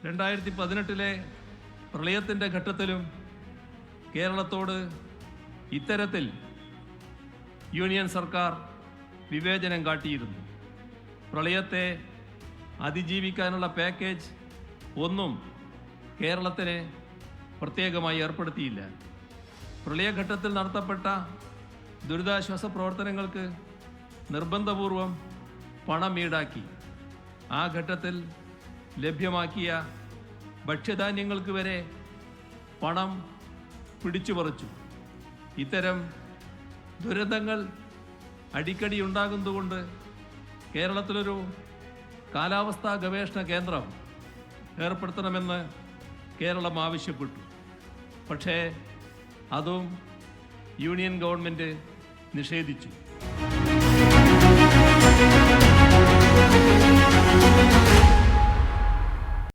2018 പ്രളയത്തിൻ്റെ ഘട്ടത്തിലും കേരളത്തോട് ഇത്തരത്തിൽ യൂണിയൻ സർക്കാർ വിവേചനം കാട്ടിയിരുന്നു. പ്രളയത്തെ അതിജീവിക്കാനുള്ള പാക്കേജ് ഒന്നും കേരളത്തിന് പ്രത്യേകമായി ഏർപ്പെടുത്തിയില്ല. പ്രളയഘട്ടത്തിൽ നടത്തപ്പെട്ട ദുരിതാശ്വാസ പ്രവർത്തനങ്ങൾക്ക് നിർബന്ധപൂർവം പണം ഈടാക്കി. ആ ഘട്ടത്തിൽ ലഭ്യമാക്കിയ ഭക്ഷ്യധാന്യങ്ങൾക്ക് വരെ പണം പിടിച്ചുപറിച്ചു. ഇത്തരം ദുരന്തങ്ങൾ അടിക്കടി ഉണ്ടാകുന്നതുകൊണ്ട് കേരളത്തിലൊരു കാലാവസ്ഥാ ഗവേഷണ കേന്ദ്രം ഏർപ്പെടുത്തണമെന്ന് കേരളം ആവശ്യപ്പെട്ടു. പക്ഷേ അതും യൂണിയൻ ഗവൺമെൻറ് നിഷേധിച്ചു.